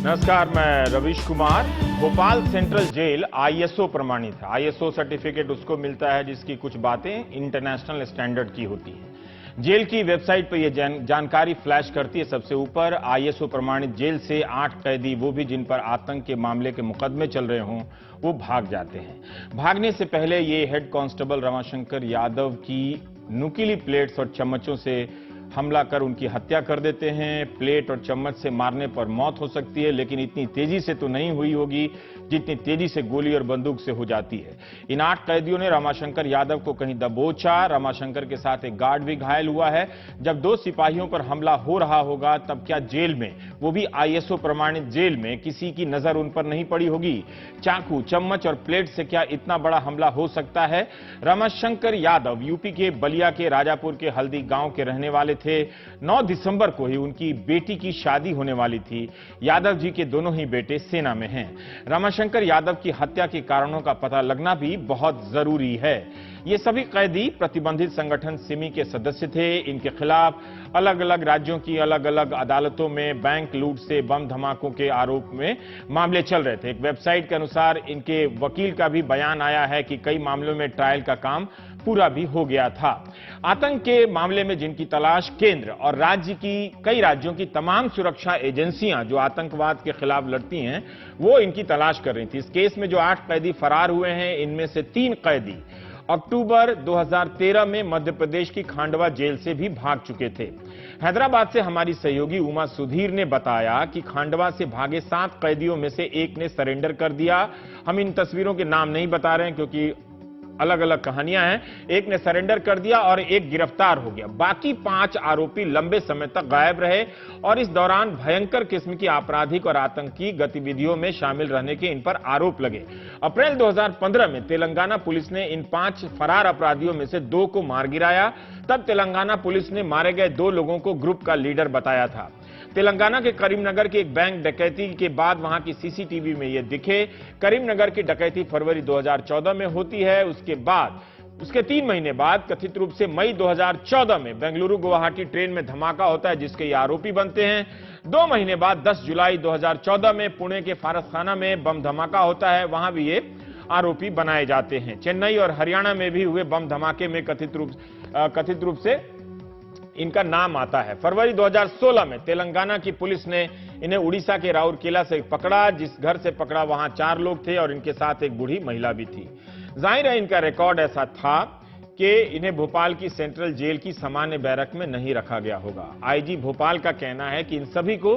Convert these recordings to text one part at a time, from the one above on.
नमस्कार, मैं Ravish Kumar. Bhopal central jail ISO प्रमाणित है। आईएसओ सर्टिफिकेट उसको मिलता है जिसकी कुछ बातें इंटरनेशनल स्टैंडर्ड की होती हैं। जेल की वेबसाइट पर यह जानकारी फ्लैश करती है। सबसे ऊपर आईएसओ प्रमाणित जेल से 8 कैदी, वो भी जिन पर आतंक के मामले के मुकदमे चल रहे हों, वो भाग जाते हैं। भागने से पहले ये हेड कांस्टेबल रमाशंकर यादव की नुकीली प्लेट्स और चम्मचों से हमला कर उनकी हत्या कर देते हैं। प्लेट और चम्मच से मारने पर मौत हो सकती है, लेकिन इतनी तेजी से तो नहीं हुई होगी जितनी तेजी से गोली और बंदूक से हो जाती है। इन 8 कैदियों ने रमाशंकर यादव को कहीं दबोचा। रमाशंकर के साथ एक गार्ड भी घायल हुआ है। जब 2 सिपाहियों पर हमला हो रहा होगा, तब क्या जेल में, वो भी आईएसओ प्रमाणित जेल में, किसी की नजर उन पर नहीं पड़ी होगी? चाकू, चम्मच और प्लेट से क्या इतना बड़ा हमला हो सकता है? रमाशंकर यादव यूपी के बलिया के राजापुर के हल्दी गांव के रहने वाले थे। 9 दिसंबर को ही उनकी बेटी की शादी होने वाली थी। यादव जी के दोनों ही बेटे सेना में हैं। रमाशंकर यादव की हत्या के कारणों का पता लगना भी बहुत जरूरी है। ये सभी कैदी प्रतिबंधित संगठन सिमी के सदस्य थे। इनके खिलाफ अलग अलग राज्यों की अलग अलग अदालतों में बैंक लूट से बम धमाकों के आरोप में मामले चल रहे थे। एक वेबसाइट के अनुसार इनके वकील का भी बयान आया है कि कई मामलों में ट्रायल का काम पूरा भी हो गया था। आतंक के मामले में जिनकी तलाश केंद्र और राज्य की कई राज्यों की तमाम सुरक्षा एजेंसियां जो आतंकवाद के खिलाफ लड़ती हैं, वो इनकी तलाश कर रही थी। इस केस में जो 8 कैदी फरार हुए हैं, इनमें से 3 कैदी अक्टूबर 2013 में मध्य प्रदेश की खांडवा जेल से भी भाग चुके थे। हैदराबाद से हमारी सहयोगी उमा सुधीर ने बताया कि खांडवा से भागे 7 कैदियों में से एक ने सरेंडर कर दिया। हम इन तस्वीरों के नाम नहीं बता रहे हैं क्योंकि अलग अलग कहानियां हैं। एक ने सरेंडर कर दिया और एक गिरफ्तार हो गया। बाकी 5 आरोपी लंबे समय तक गायब रहे और इस दौरान भयंकर किस्म की आपराधिक और आतंकी गतिविधियों में शामिल रहने के इन पर आरोप लगे। अप्रैल 2015 में तेलंगाना पुलिस ने इन 5 फरार अपराधियों में से 2 को मार गिराया। तब तेलंगाना पुलिस ने मारे गए 2 लोगों को ग्रुप का लीडर बताया था। तेलंगाना के करीमनगर के एक बैंक डकैती के बाद वहां की सीसीटीवी में यह दिखे। करीमनगर की डकैती फरवरी 2014 में होती है। उसके 3 महीने बाद कथित रूप से मई 2014 में बेंगलुरु गुवाहाटी ट्रेन में धमाका होता है, जिसके ये आरोपी बनते हैं। 2 महीने बाद 10 जुलाई 2014 में पुणे के फारसखाना में बम धमाका होता है, वहां भी ये आरोपी बनाए जाते हैं। चेन्नई और हरियाणा में भी हुए बम धमाके में कथित रूप से इनका नाम आता है। फरवरी 2016 में तेलंगाना की पुलिस ने इन्हें उड़ीसा के राउरकेला से पकड़ा। जिस घर से पकड़ा वहां 4 लोग थे और इनके साथ एक बूढ़ी महिला भी थी। जाहिर है इनका रिकॉर्ड ऐसा था कि इन्हें भोपाल की सेंट्रल जेल की सामान्य बैरक में नहीं रखा गया होगा। आईजी भोपाल का कहना है कि इन सभी को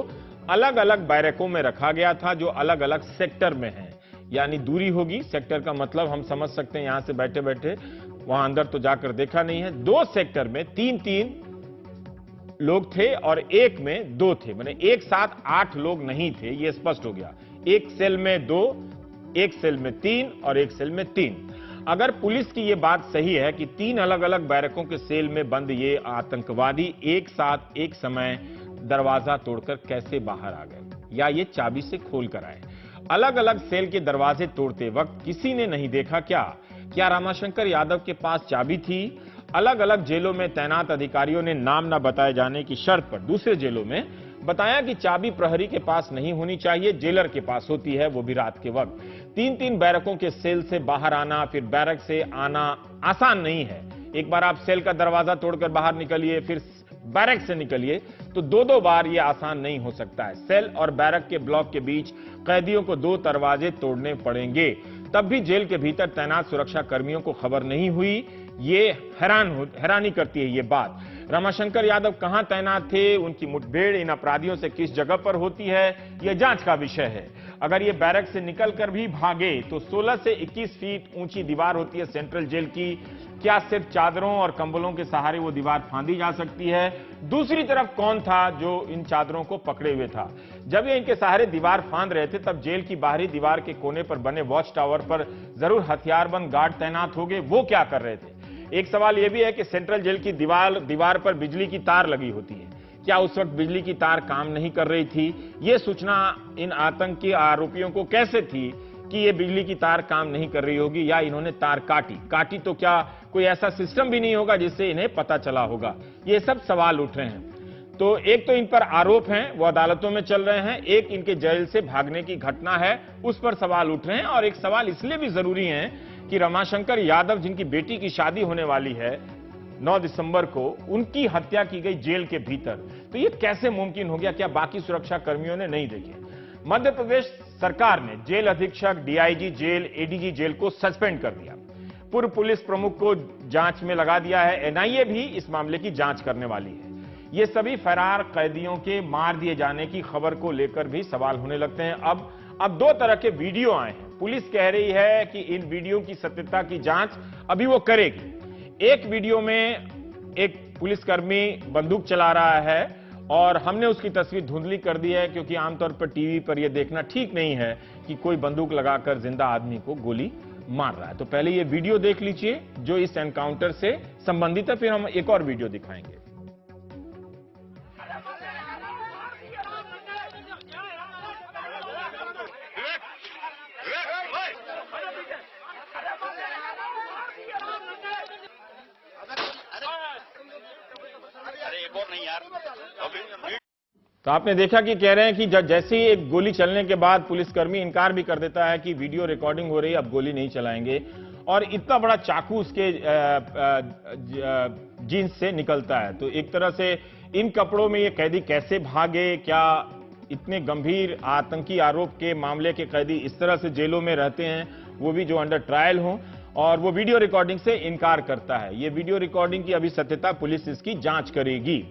अलग अलग बैरकों में रखा गया था जो अलग अलग सेक्टर में है। यानी दूरी होगी। सेक्टर का मतलब हम समझ सकते हैं, यहां से बैठे बैठे वहां अंदर तो जाकर देखा नहीं है। 2 सेक्टर में 3-3 लोग थे और एक में 2 थे, माने एक साथ 8 लोग नहीं थे। यह स्पष्ट हो गया। एक सेल में 2, एक सेल में 3 और एक सेल में 3। अगर पुलिस की यह बात सही है कि 3 अलग अलग बैरकों के सेल में बंद ये आतंकवादी एक साथ एक समय दरवाजा तोड़कर कैसे बाहर आ गए, या ये चाबी से खोल कर आए? अलग अलग सेल के दरवाजे तोड़ते वक्त किसी ने नहीं देखा क्या रमाशंकर यादव के पास चाबी थी? अलग अलग जेलों में तैनात अधिकारियों ने नाम न बताए जाने की शर्त पर दूसरे जेलों में बताया कि चाबी प्रहरी के पास नहीं होनी चाहिए, जेलर के पास होती है, वो भी रात के वक्त। 3-3 बैरकों के सेल से बाहर आना, फिर बैरक से आना आसान नहीं है। एक बार आप सेल का दरवाजा तोड़कर बाहर निकलिए, फिर बैरक से निकलिए, तो 2-2 बार यह आसान नहीं हो सकता है। सेल और बैरक के ब्लॉक के बीच कैदियों को 2 दरवाजे तोड़ने पड़ेंगे। तब भी जेल के भीतर तैनात सुरक्षा कर्मियों को खबर नहीं हुई। ये हैरानी करती है ये बात। रमाशंकर यादव कहां तैनात थे, उनकी मुठभेड़ इन अपराधियों से किस जगह पर होती है, यह जांच का विषय है। अगर ये बैरक से निकलकर भी भागे तो 16 से 21 फीट ऊंची दीवार होती है सेंट्रल जेल की। क्या सिर्फ चादरों और कंबलों के सहारे वो दीवार फांदी जा सकती है? दूसरी तरफ कौन था जो इन चादरों को पकड़े हुए था? जब ये इनके सहारे दीवार फांद रहे थे, तब जेल की बाहरी दीवार के कोने पर बने वॉच टावर पर जरूर हथियारबंद गार्ड तैनात हो गए। वो क्या कर रहे थे? एक सवाल यह भी है कि सेंट्रल जेल की दीवार पर बिजली की तार लगी होती है। क्या उस वक्त बिजली की तार काम नहीं कर रही थी? यह सूचना इन आतंकी आरोपियों को कैसे थी कि यह बिजली की तार काम नहीं कर रही होगी, या इन्होंने तार काटी तो क्या कोई ऐसा सिस्टम भी नहीं होगा जिससे इन्हें पता चला होगा? ये सब सवाल उठ रहे हैं। तो एक तो इन पर आरोप हैं, वो अदालतों में चल रहे हैं, एक इनके जेल से भागने की घटना है, उस पर सवाल उठ रहे हैं। और एक सवाल इसलिए भी जरूरी है कि रमाशंकर यादव, जिनकी बेटी की शादी होने वाली है 9 दिसंबर को, उनकी हत्या की गई जेल के भीतर। तो ये कैसे मुमकिन हो गया? क्या बाकी सुरक्षा कर्मियों ने नहीं देखे? मध्य प्रदेश सरकार ने जेल अधीक्षक, डीआईजी जेल, एडीजी जेल को सस्पेंड कर दिया। पूर्व पुलिस प्रमुख को जांच में लगा दिया है। एनआईए भी इस मामले की जांच करने वाली है। ये सभी फरार कैदियों के मार दिए जाने की खबर को लेकर भी सवाल होने लगते हैं। अब 2 तरह के वीडियो आए हैं। पुलिस कह रही है कि इन वीडियो की सत्यता की जांच अभी वो करेगी। एक वीडियो में एक पुलिसकर्मी बंदूक चला रहा है और हमने उसकी तस्वीर धुंधली कर दी है, क्योंकि आमतौर पर टीवी पर यह देखना ठीक नहीं है कि कोई बंदूक लगाकर जिंदा आदमी को गोली मार रहा है। तो पहले ये वीडियो देख लीजिए जो इस एनकाउंटर से संबंधित है, फिर हम एक और वीडियो दिखाएंगे। तो आपने देखा कि कह रहे हैं कि जैसे ही एक गोली चलने के बाद पुलिसकर्मी इनकार भी कर देता है कि वीडियो रिकॉर्डिंग हो रही है, अब गोली नहीं चलाएंगे। और इतना बड़ा चाकू उसके जींस से निकलता है। तो एक तरह से इन कपड़ों में ये कैदी कैसे भागे? क्या इतने गंभीर आतंकी आरोप के मामले के कैदी इस तरह से जेलों में रहते हैं, वो भी जो अंडर ट्रायल हो? और वो वीडियो रिकॉर्डिंग से इनकार करता है। ये वीडियो रिकॉर्डिंग की अभी सत्यता पुलिस इसकी जांच करेगी।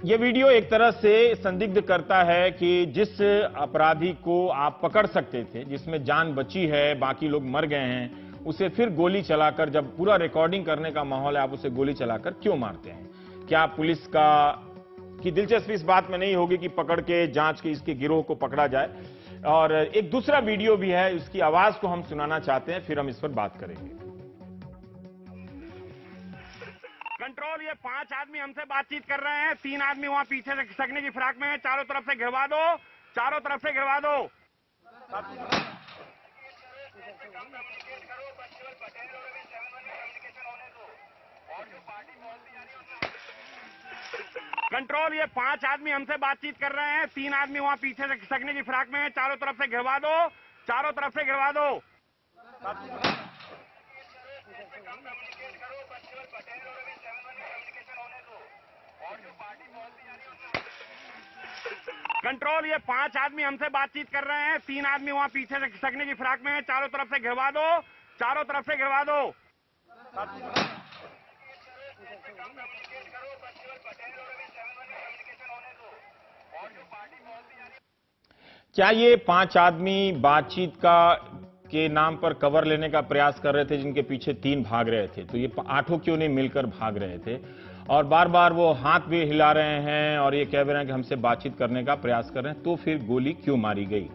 ये वीडियो एक तरह से संदिग्ध करता है कि जिस अपराधी को आप पकड़ सकते थे, जिसमें जान बची है, बाकी लोग मर गए हैं, उसे फिर गोली चलाकर, जब पूरा रिकॉर्डिंग करने का माहौल है, आप उसे गोली चलाकर क्यों मारते हैं? क्या पुलिस की दिलचस्पी इस बात में नहीं होगी कि पकड़ के जांच के इसके गिरोह को पकड़ा जाए? और एक दूसरा वीडियो भी है, उसकी आवाज को हम सुनाना चाहते हैं, फिर हम इस पर बात करेंगे। कंट्रोल, ये 5 आदमी हमसे बातचीत कर रहे हैं। 3 आदमी वहां पीछे से खिसकने की फिराक में है। चारों तरफ से घिरवा दो, चारों तरफ से घिरवा दो। कंट्रोल, ये 5 आदमी हमसे बातचीत कर रहे हैं। 3 आदमी वहां पीछे से खिसकने की फिराक में है। चारों तरफ से घिरवा दो, चारों तरफ से घिरवा दो। कंट्रोल, ये 5 आदमी हमसे बातचीत कर रहे हैं। 3 आदमी वहां पीछे से खिसकने की फिराक में है। चारों तरफ से घिरवा दो, चारों तरफ से घिरवा दो। क्या ये 5 आदमी बातचीत के नाम पर कवर लेने का प्रयास कर रहे थे, जिनके पीछे 3 भाग रहे थे? तो ये 8 क्यों नहीं मिलकर भाग रहे थे? और बार बार वो हाथ भी हिला रहे हैं और ये कह रहे हैं कि हमसे बातचीत करने का प्रयास कर रहे हैं, तो फिर गोली क्यों मारी गई?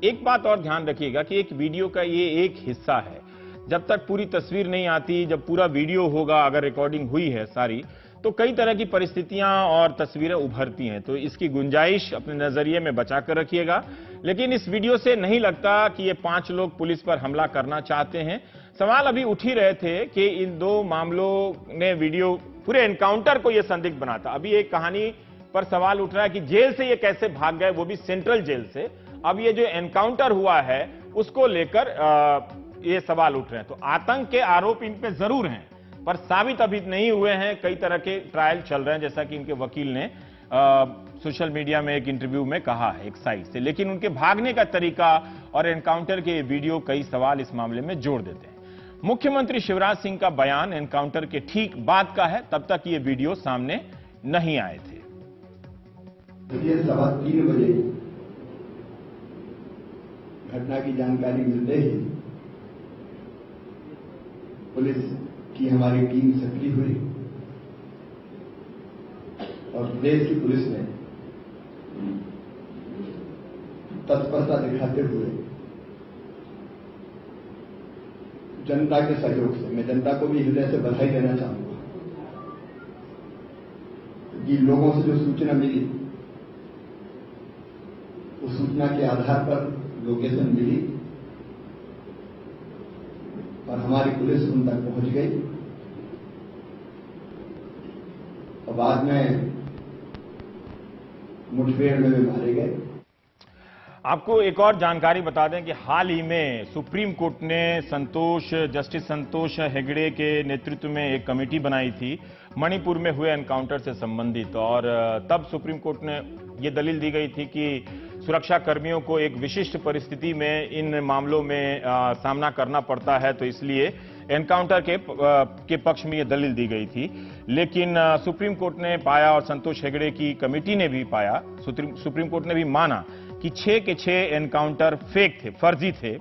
एक बात और ध्यान रखिएगा कि एक वीडियो का ये एक हिस्सा है। जब तक पूरी तस्वीर नहीं आती, जब पूरा वीडियो होगा, अगर रिकॉर्डिंग हुई है सारी, तो कई तरह की परिस्थितियां और तस्वीरें उभरती हैं। तो इसकी गुंजाइश अपने नजरिए में बचा कर रखिएगा। लेकिन इस वीडियो से नहीं लगता कि ये 5 लोग पुलिस पर हमला करना चाहते हैं। सवाल अभी उठ ही रहे थे कि इन 2 मामलों ने वीडियो पूरे एनकाउंटर को यह संदिग्ध बनाता। अभी एक कहानी पर सवाल उठ रहा है कि जेल से ये कैसे भाग गए, वो भी सेंट्रल जेल से। अब ये जो एनकाउंटर हुआ है उसको लेकर ये सवाल उठ रहे हैं। तो आतंक के आरोप इन पे जरूर हैं, पर साबित अभी नहीं हुए हैं। कई तरह के ट्रायल चल रहे हैं, जैसा कि इनके वकील ने सोशल मीडिया में एक इंटरव्यू में कहा है एक साइट से। लेकिन उनके भागने का तरीका और एनकाउंटर के वीडियो कई सवाल इस मामले में जोड़ देते हैं। मुख्यमंत्री शिवराज सिंह का बयान एनकाउंटर के ठीक बाद का है, तब तक ये वीडियो सामने नहीं आए थे। मुझे 3:15 बजे घटना की जानकारी मिलते ही पुलिस की हमारी टीम सक्रिय हुई और प्रदेश की पुलिस ने तत्परता दिखाते हुए जनता के सहयोग से, मैं जनता को भी हृदय से बधाई देना चाहूंगा कि लोगों से जो सूचना मिली, उस सूचना के आधार पर लोकेशन मिली और हमारी पुलिस उन तक पहुंच गई और बाद में मुठभेड़ में भी मारे गए। आपको एक और जानकारी बता दें कि हाल ही में सुप्रीम कोर्ट ने जस्टिस संतोष हेगड़े के नेतृत्व में एक कमेटी बनाई थी मणिपुर में हुए एनकाउंटर से संबंधित, और तब सुप्रीम कोर्ट ने ये दलील दी गई थी कि सुरक्षा कर्मियों को एक विशिष्ट परिस्थिति में इन मामलों में सामना करना पड़ता है, तो इसलिए एनकाउंटर के पक्ष में ये दलील दी गई थी। लेकिन सुप्रीम कोर्ट ने पाया और संतोष हेगड़े की कमेटी ने भी पाया, सुप्रीम कोर्ट ने भी माना कि 6 के 6 एनकाउंटर फेक थे, फर्जी थे।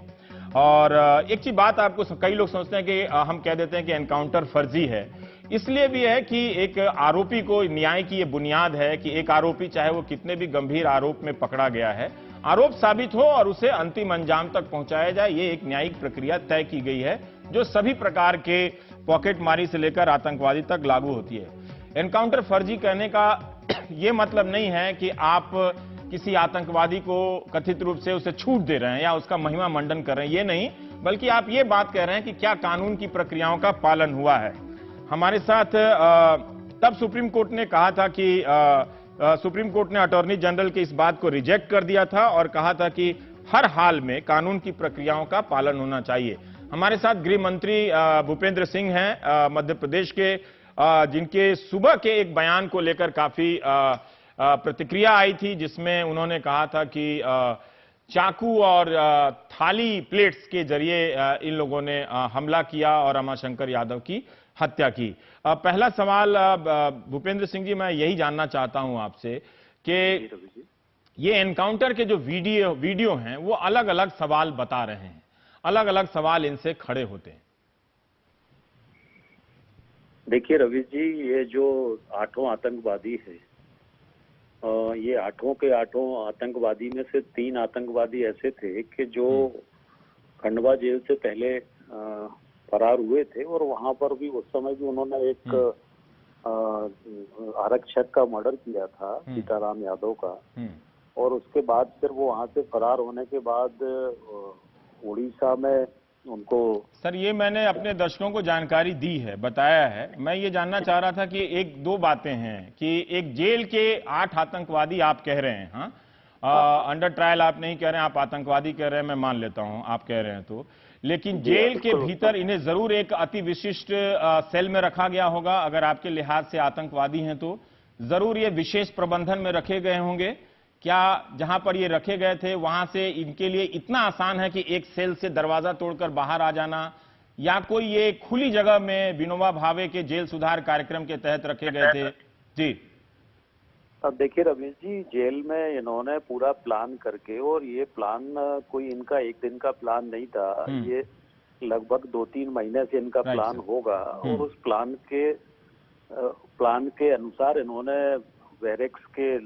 और एक चीज बात आपको, कई लोग सोचते हैं कि हम कह देते हैं कि एनकाउंटर फर्जी है, इसलिए भी है कि एक आरोपी को, न्याय की ये बुनियाद है कि एक आरोपी चाहे वो कितने भी गंभीर आरोप में पकड़ा गया है, आरोप साबित हो और उसे अंतिम अंजाम तक पहुंचाया जाए, ये एक न्यायिक प्रक्रिया तय की गई है जो सभी प्रकार के पॉकेटमारी से लेकर आतंकवादी तक लागू होती है। एनकाउंटर फर्जी कहने का यह मतलब नहीं है कि आप किसी आतंकवादी को कथित रूप से उसे छूट दे रहे हैं या उसका महिमा मंडन कर रहे हैं, ये नहीं, बल्कि आप ये बात कह रहे हैं कि क्या कानून की प्रक्रियाओं का पालन हुआ है। हमारे साथ तब सुप्रीम कोर्ट ने कहा था कि सुप्रीम कोर्ट ने अटॉर्नी जनरल की इस बात को रिजेक्ट कर दिया था और कहा था कि हर हाल में कानून की प्रक्रियाओं का पालन होना चाहिए। हमारे साथ गृह मंत्री भूपेंद्र सिंह हैं मध्य प्रदेश के, जिनके सुबह के एक बयान को लेकर काफी प्रतिक्रिया आई थी, जिसमें उन्होंने कहा था कि चाकू और थाली प्लेट्स के जरिए इन लोगों ने हमला किया और रमाशंकर यादव की हत्या की। पहला सवाल भूपेंद्र सिंह जी, मैं यही जानना चाहता हूं आपसे कि ये एनकाउंटर के जो वीडियो हैं वो अलग अलग सवाल बता रहे हैं, अलग अलग सवाल इनसे खड़े होते हैं। देखिए रवि जी, ये जो 8 आतंकवादी है, ये 8 के 8 आतंकवादी में से 3 आतंकवादी ऐसे थे कि जो खंडवा जेल से पहले फरार हुए थे और वहां पर भी उस समय भी उन्होंने एक आरक्षक का मर्डर किया था, सीताराम यादव का, और उसके बाद फिर वो वहां से फरार होने के बाद उड़ीसा में उनको। सर, ये मैंने अपने दर्शकों को जानकारी दी है, बताया है। मैं ये जानना चाह रहा था कि एक दो बातें हैं कि एक जेल के 8 आतंकवादी आप कह रहे हैं, हाँ, अंडर ट्रायल आप नहीं कह रहे हैं, आप आतंकवादी कह रहे हैं, मैं मान लेता हूं आप कह रहे हैं तो, लेकिन जेल के भीतर इन्हें जरूर एक अति विशिष्ट सेल में रखा गया होगा। अगर आपके लिहाज से आतंकवादी हैं तो जरूर ये विशेष प्रबंधन में रखे गए होंगे। क्या जहां पर ये रखे गए थे वहां से इनके लिए इतना आसान है कि एक सेल से दरवाजा तोड़कर बाहर आ जाना, या कोई ये खुली जगह में विनोबा भावे के जेल सुधार कार्यक्रम के तहत रखे गए थे? जी, अब देखिए रमेश जी, जेल में इन्होंने पूरा प्लान करके, और ये प्लान कोई इनका एक दिन का प्लान नहीं था, ये लगभग 2-3 महीने से इनका प्लान होगा, और उस प्लान के अनुसार इन्होंने बैरेक्स के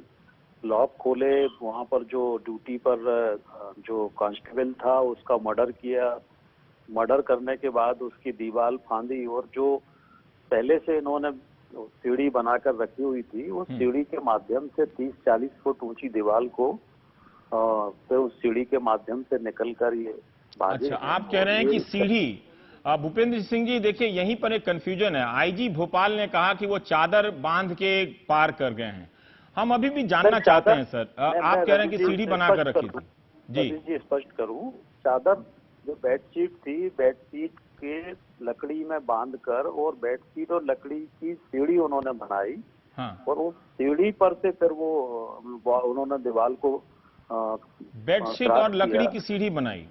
लॉक खोले, वहां पर जो ड्यूटी पर जो कांस्टेबल था उसका मर्डर किया, मर्डर करने के बाद उसकी दीवार फांदी, और जो पहले से इन्होंने सीढ़ी बनाकर रखी हुई थी उस सीढ़ी के माध्यम से 30-40 फुट ऊंची दीवार को फिर उस सीढ़ी के माध्यम से निकलकर ये भागे। अच्छा, आप कह रहे हैं कि सीढ़ी। भूपेंद्र सिंह जी, देखिए यहीं पर एक कंफ्यूजन है। आईजी भोपाल ने कहा कि वो चादर बांध के पार कर गए हैं। हम अभी भी जानना चाहते हैं सर, आप कह रहे हैं कि सीढ़ी बनाकर रखी थी। जी स्पष्ट करूं, चादर जो बेडशीट थी, बेडशीट के लकड़ी में बांधकर और बेडशीट और लकड़ी की सीढ़ी उन्होंने बनाई, हाँ, और उस सीढ़ी पर से फिर वो उन्होंने दीवार को बेडशीट और लकड़ी की सीढ़ी बनाई।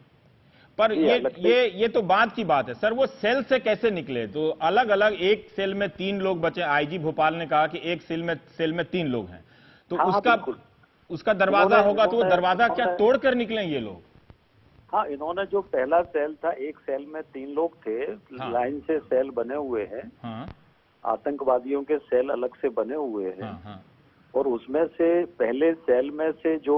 पर ये तो बाद की बात है सर, वो सेल से कैसे निकले? तो अलग अलग एक सेल में 3 लोग बचे। आईजी भोपाल ने कहा कि एक सेल में 3 लोग हैं, तो उसका दरवाजा होगा, तो वो दरवाजा क्या तोड़कर निकले ये लोग? हाँ, इन्होंने जो पहला सेल था, एक सेल में 3 लोग थे, हाँ, लाइन से सेल बने हुए हैं, हाँ, आतंकवादियों के सेल अलग से बने हुए हैं, हाँ, हाँ, और उसमें से पहले सेल में से जो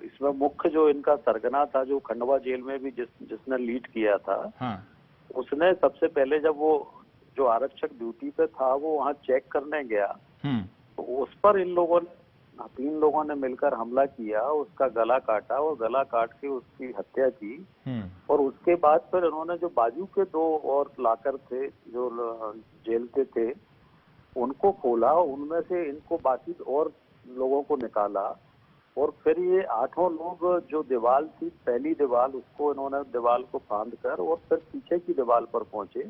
इसमें मुख्य जो इनका सरगना था, जो खंडवा जेल में भी जिसने लीड किया था, हाँ, उसने सबसे पहले जब वो जो आरक्षक ड्यूटी पे था वो वहाँ चेक करने गया, तो उस पर इन लोगों ने 3 लोगों ने मिलकर हमला किया, उसका गला काटा और गला काट के उसकी हत्या की, और उसके बाद फिर उन्होंने जो बाजू के 2 और लाकर थे जो जेल के थे, उनको खोला, उनमें से इनको बाकी और लोगों को निकाला और फिर ये 8 लोग जो दीवार थी, पहली दीवार, उसको इन्होंने दीवार को फांद कर और फिर पीछे की दीवार पर पहुंचे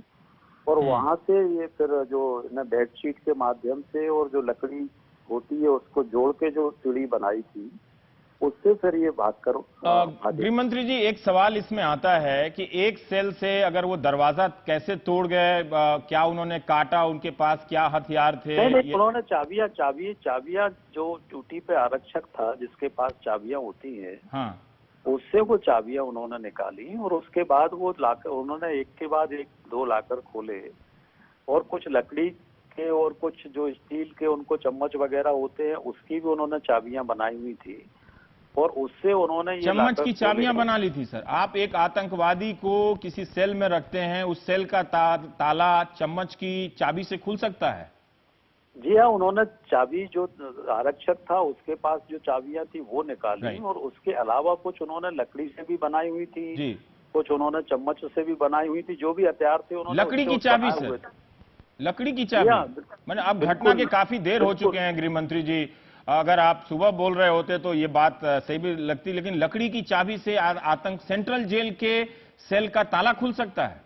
और वहां से ये फिर जो इन्हें बेडशीट के माध्यम से और जो लकड़ी होती है उसको जोड़ के जो सीढ़ी बनाई थी, उससे फिर ये भागकर भागे। गृह मंत्री जी, एक सवाल इसमें आता है कि एक सेल से अगर वो दरवाजा कैसे तोड़ गए, क्या उन्होंने काटा, उनके पास क्या हथियार थे? नहीं, उन्होंने चाबियां जो ड्यूटी पे आरक्षक था जिसके पास चाबियां होती हैं, हाँ, उससे वो चाबियां उन्होंने निकाली और उसके बाद वो लाकर उन्होंने एक के बाद एक 2 लाकर खोले और कुछ लकड़ी के और कुछ जो स्टील के उनको चम्मच वगैरह होते हैं उसकी भी उन्होंने चाबियां बनाई हुई थी और उससे उन्होंने ये चम्मच की चाबियां बना ली थी। सर, आप एक आतंकवादी को किसी सेल में रखते हैं, उस सेल का ताला चम्मच की चाबी से खुल सकता है? जी हाँ, उन्होंने चाबी जो आरक्षक था उसके पास जो चाबियां थी वो निकाली और उसके अलावा कुछ उन्होंने लकड़ी से भी बनाई हुई थी जी, कुछ उन्होंने चम्मच से भी बनाई हुई थी, जो भी हथियार थे उन्होंने लकड़ी की चाबी से। लकड़ी की चाबी, मैंने अब घटना के काफी देर हो चुके हैं गृह मंत्री जी, अगर आप सुबह बोल रहे होते तो ये बात सही भी लगती, लेकिन लकड़ी की चाबी से आतंक सेंट्रल जेल के सेल का ताला खुल सकता है?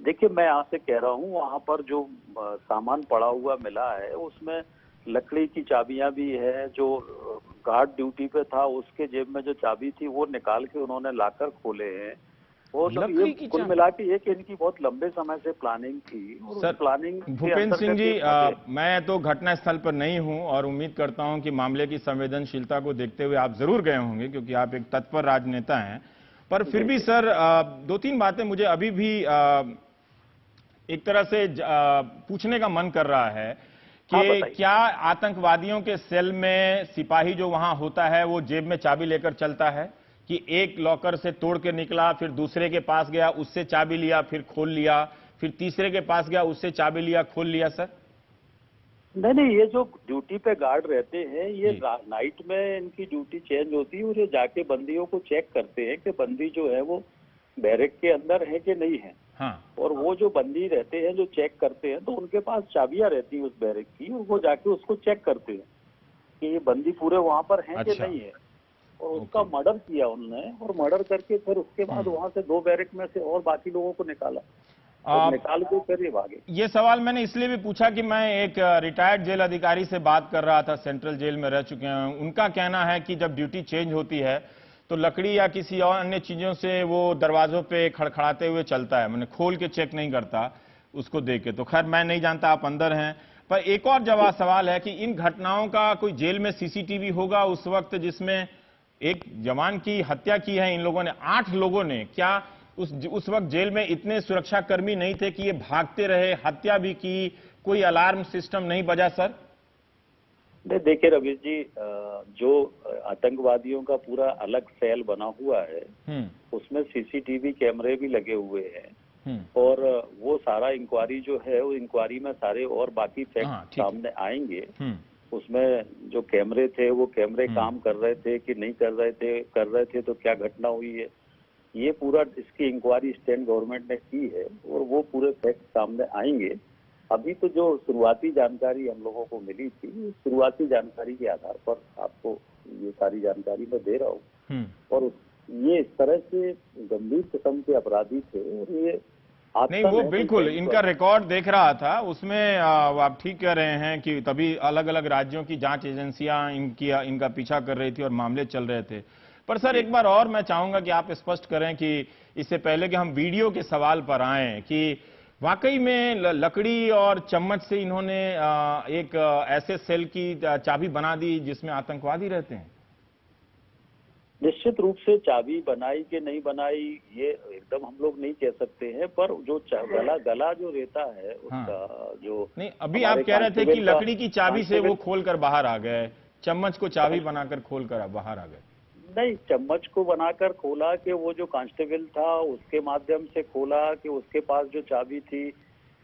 देखिए, मैं यहाँ से कह रहा हूँ, वहाँ पर जो सामान पड़ा हुआ मिला है उसमें लकड़ी की चाबियां भी है। जो गार्ड ड्यूटी पे था उसके जेब में जो चाबी थी वो निकाल के उन्होंने लाकर खोले हैं और ये कुल मिला के एक इनकी बहुत लंबे समय से प्लानिंग थी। और सर, प्लानिंग भूपेंद्र सिंह जी, मैं तो घटनास्थल पर नहीं हूं और उम्मीद करता हूं कि मामले की संवेदनशीलता को देखते हुए आप जरूर गए होंगे क्योंकि आप एक तत्पर राजनेता हैं, पर फिर भी सर 2-3 बातें मुझे अभी भी एक तरह से पूछने का मन कर रहा है कि क्या आतंकवादियों के सेल में सिपाही जो वहां होता है वो जेब में चाबी लेकर चलता है कि एक लॉकर से तोड़ के निकला, फिर दूसरे के पास गया, उससे चाबी लिया, फिर खोल लिया, फिर तीसरे के पास गया, उससे चाबी लिया, खोल लिया? सर नहीं, ये जो ड्यूटी पे गार्ड रहते हैं ये नाइट में इनकी ड्यूटी चेंज होती है और ये जाके बंदियों को चेक करते हैं कि बंदी जो है वो बैरक के अंदर है कि नहीं है। हाँ। और वो जो बंदी रहते हैं जो चेक करते हैं तो उनके पास चाबियां रहती है उस बैरक की और वो जाके उसको चेक करते हैं कि ये बंदी पूरे वहां पर है कि नहीं है। और उसका मर्डर किया उन्होंने और मर्डर करके फिर उसके बाद वहां से 2 बैरक में से और बाकी लोगों को निकाला और निकाल के फिर ये भागे। ये सवाल मैंने इसलिए भी पूछा कि मैं एक रिटायर्ड जेल अधिकारी से बात कर रहा था, सेंट्रल जेल में रह चुके हैं। उनका कहना है कि जब ड्यूटी चेंज होती है तो लकड़ी या किसी और अन्य चीजों से वो दरवाजों पे खड़खड़ाते हुए चलता है, मैंने खोल के चेक नहीं करता उसको देख के। तो खैर मैं नहीं जानता, आप अंदर हैं। पर एक और सवाल है कि इन घटनाओं का कोई जेल में सीसीटीवी होगा उस वक्त जिसमें एक जवान की हत्या की है इन लोगों ने, 8 लोगों ने, क्या उस वक्त जेल में इतने सुरक्षाकर्मी नहीं थे कि ये भागते रहे, हत्या भी की, कोई अलार्म सिस्टम नहीं बजा? सर देखिए रवीश जी, जो आतंकवादियों का पूरा अलग सेल बना हुआ है उसमें सीसीटीवी कैमरे भी लगे हुए हैं और वो सारा इंक्वायरी जो है वो इंक्वायरी में सारे और बाकी फैक्ट सामने आएंगे। उसमें जो कैमरे थे वो कैमरे काम कर रहे थे कि नहीं कर रहे थे तो क्या घटना हुई है, ये पूरा इसकी इंक्वायरी स्टेट गवर्नमेंट ने की है और वो पूरे फैक्ट सामने आएंगे। अभी तो जो शुरुआती जानकारी हम लोगों को मिली थी, शुरुआती जानकारी के आधार पर आपको ये सारी जानकारी मैं दे रहा हूँ और ये इस तरह से गंभीर किस्म के अपराधी थे और ये नहीं, वो बिल्कुल इनका रिकॉर्ड देख रहा था उसमें आप ठीक कह रहे हैं कि तभी अलग अलग राज्यों की जांच एजेंसियां इनका पीछा कर रही थी और मामले चल रहे थे। पर सर एक बार और मैं चाहूंगा कि आप स्पष्ट करें कि इससे पहले कि हम वीडियो के सवाल पर आए कि वाकई में लकड़ी और चम्मच से इन्होंने एक ऐसे सेल की चाबी बना दी जिसमें आतंकवादी रहते हैं? निश्चित रूप से चाबी बनाई कि नहीं बनाई ये एकदम हम लोग नहीं कह सकते हैं, पर जो गला जो रहता है उसका जो नहीं, अभी आप कह रहे थे कि लकड़ी की चाबी से वो खोलकर बाहर आ गए, चम्मच को चाबी बनाकर खोलकर बाहर आ गए। नहीं, चम्मच को बनाकर खोला कि वो जो कांस्टेबल था उसके माध्यम से खोला कि उसके पास जो चाबी थी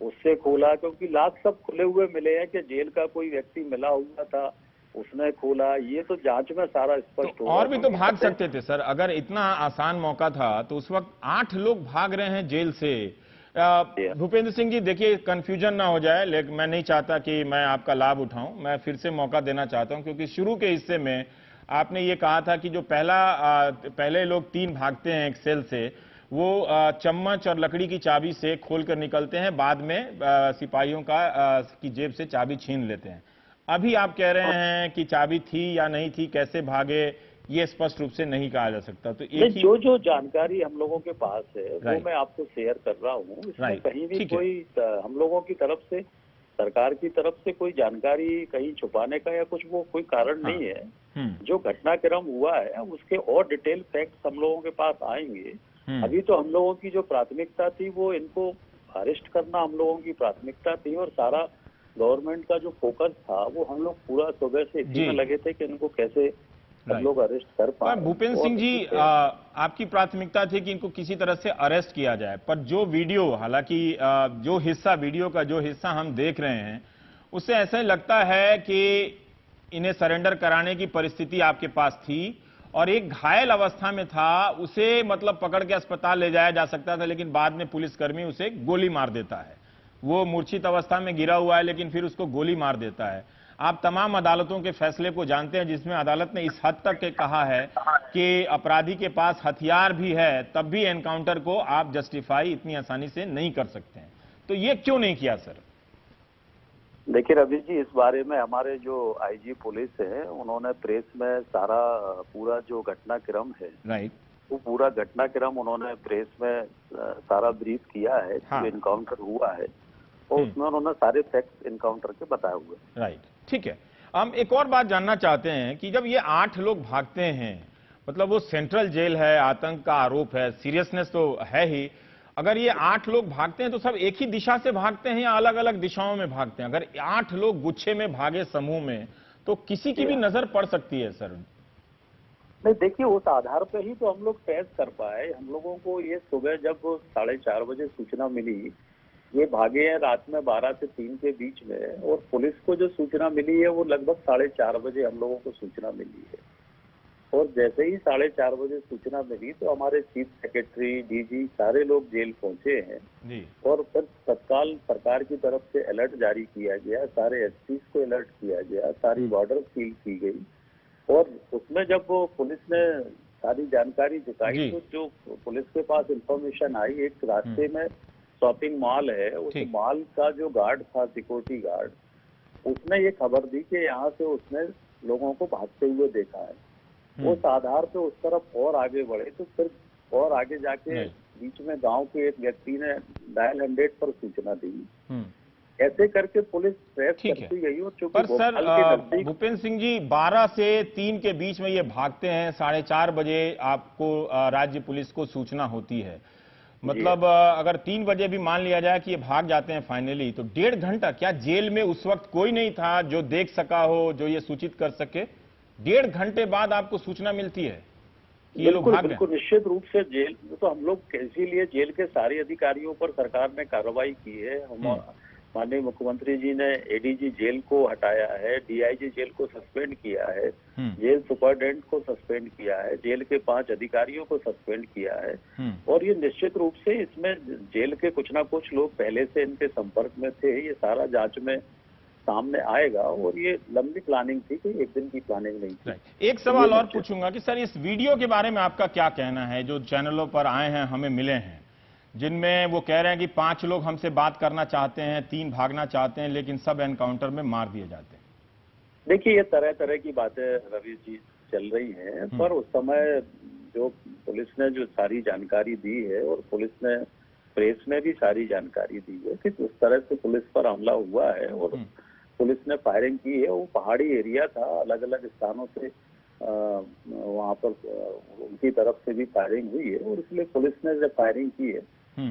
उससे खोला, क्योंकि लॉक सब खुले हुए मिले हैं कि जेल का कोई व्यक्ति मिला हुआ था उसने खोला। ये तो जांच में सारा स्पष्ट होगा। और भी तो भाग सकते थे सर, अगर इतना आसान मौका था तो उस वक्त 8 लोग भाग रहे हैं जेल से, भूपेंद्र सिंह जी, देखिए कंफ्यूजन ना हो जाए, लेकिन मैं नहीं चाहता कि मैं आपका लाभ उठाऊं। मैं फिर से मौका देना चाहता हूं, क्योंकि शुरू के हिस्से में आपने ये कहा था कि जो पहले लोग 3 भागते हैं एक सेल से, वो चम्मच और लकड़ी की चाबी से खोलकर निकलते हैं, बाद में सिपाहियों की जेब से चाबी छीन लेते हैं। अभी आप कह रहे हैं कि चाबी थी या नहीं थी, कैसे भागे, ये स्पष्ट रूप से नहीं कहा जा सकता। तो एक ही जो जानकारी हम लोगों के पास है वो मैं आपको शेयर कर रहा हूँ। इसमें कहीं भी कोई हम लोगों की तरफ से, सरकार की तरफ से कोई जानकारी कहीं छुपाने का या कुछ वो कोई कारण नहीं है। जो घटनाक्रम हुआ है उसके और डिटेल फैक्ट्स हम लोगों के पास आएंगे। अभी तो हम लोगों की जो प्राथमिकता थी वो इनको अरेस्ट करना हम लोगों की प्राथमिकता थी, और सारा गवर्नमेंट का जो फोकस था वो हम लोग पूरा सुबह से इसी में लगे थे कि इनको कैसे हम लोग अरेस्ट कर पाए। भूपेंद्र सिंह जी, आपकी प्राथमिकता थी कि इनको किसी तरह से अरेस्ट किया जाए, पर जो वीडियो, हालांकि जो हिस्सा वीडियो का जो हिस्सा हम देख रहे हैं, उससे ऐसा लगता है कि इन्हें सरेंडर कराने की परिस्थिति आपके पास थी, और एक घायल अवस्था में था, उसे मतलब पकड़ के अस्पताल ले जाया जा सकता था, लेकिन बाद में पुलिसकर्मी उसे गोली मार देता है। वो मूर्छित अवस्था में गिरा हुआ है, लेकिन फिर उसको गोली मार देता है। आप तमाम अदालतों के फैसले को जानते हैं, जिसमें अदालत ने इस हद तक कहा है कि अपराधी के पास हथियार भी है, तब भी एनकाउंटर को आप जस्टिफाई इतनी आसानी से नहीं कर सकते हैं। तो ये क्यों नहीं किया सर? देखिए रवि जी, इस बारे में हमारे जो आईजी पुलिस है उन्होंने प्रेस में सारा पूरा जो घटनाक्रम है वो पूरा घटनाक्रम उन्होंने प्रेस में सारा ब्रीफ किया है। जो इनकाउंटर हुआ है और उसमें उन्होंने सारे फैक्ट्स इनकाउंटर के बताए हुए। ठीक है। हम एक और बात जानना चाहते हैं कि जब ये 8 लोग भागते हैं, मतलब वो सेंट्रल जेल है, आतंक का आरोप है, सीरियसनेस तो है ही। अगर ये 8 लोग भागते हैं तो सब एक ही दिशा से भागते हैं या अलग अलग दिशाओं में भागते हैं? अगर 8 लोग गुच्छे में भागे समूह में, तो किसी की भी नजर पड़ सकती है सर। नहीं, देखिए उस आधार पे ही तो हम लोग तय कर पाए। हम लोगों को ये सुबह जब 4:30 बजे सूचना मिली, ये भागे हैं रात में 12 से 3 के बीच में, और पुलिस को जो सूचना मिली है वो लगभग 4:30 बजे हम लोगों को सूचना मिली है। और जैसे ही 4:30 बजे सूचना मिली तो हमारे चीफ सेक्रेटरी, डीजी सारे लोग जेल पहुंचे हैं और फिर तत्काल सरकार की तरफ से अलर्ट जारी किया गया, सारे एसपी को अलर्ट किया गया, सारी बॉर्डर सील की गई। और उसमें जब वो पुलिस ने सारी जानकारी जुटाई तो जो पुलिस के पास इंफॉर्मेशन आई, एक रास्ते में शॉपिंग मॉल है, उस मॉल का जो गार्ड था, सिक्योरिटी गार्ड, उसने ये खबर दी कि यहाँ से उसने लोगों को भागते हुए देखा है। उस आधार पे उस तरफ और आगे बढ़े तो फिर और आगे जाके बीच में गांव के एक व्यक्ति ने डायल 100 पर सूचना दी। ऐसे करके पुलिस ट्रेस करती गई। और चूंकि पर सर भूपेंद्र सिंह जी, 12 से 3 के बीच में ये भागते हैं, 4:30 बजे आपको राज्य पुलिस को सूचना होती है। मतलब अगर 3 बजे भी मान लिया जाए कि ये भाग जाते हैं फाइनली, तो 1.5 घंटा क्या जेल में उस वक्त कोई नहीं था जो देख सका हो, जो ये सूचित कर सके? 1.5 घंटे बाद आपको सूचना मिलती है कि ये लोग भाग गए? बिल्कुल निश्चित रूप से जेल तो हम लोग, इसीलिए जेल के सारे अधिकारियों पर सरकार ने कार्रवाई की है। हम माननीय मुख्यमंत्री जी ने एडीजी जेल को हटाया है, डीआईजी जेल को सस्पेंड किया है, जेल सुपरिटेंडेंट को सस्पेंड किया है, जेल के 5 अधिकारियों को सस्पेंड किया है। और ये निश्चित रूप से इसमें जेल के कुछ ना कुछ लोग पहले से इनके संपर्क में थे, ये सारा जांच में सामने आएगा। और ये लंबी प्लानिंग थी, कि एक दिन की प्लानिंग नहीं थी। एक सवाल और पूछूंगा कि सर इस वीडियो के बारे में आपका क्या कहना है, जो चैनलों पर आए हैं, हमें मिले हैं, जिनमें वो कह रहे हैं कि 5 लोग हमसे बात करना चाहते हैं, 3 भागना चाहते हैं, लेकिन सब एनकाउंटर में मार दिए जाते हैं? देखिए, ये तरह तरह की बातें रवि जी चल रही हैं, पर उस समय जो पुलिस ने जो सारी जानकारी दी है, और पुलिस ने प्रेस में भी सारी जानकारी दी है कि उस तरह से पुलिस पर हमला हुआ है और पुलिस ने फायरिंग की है। वो पहाड़ी एरिया था, अलग अलग स्थानों से वहां पर उनकी तरफ से भी फायरिंग हुई है, और इसलिए पुलिस ने जब फायरिंग की है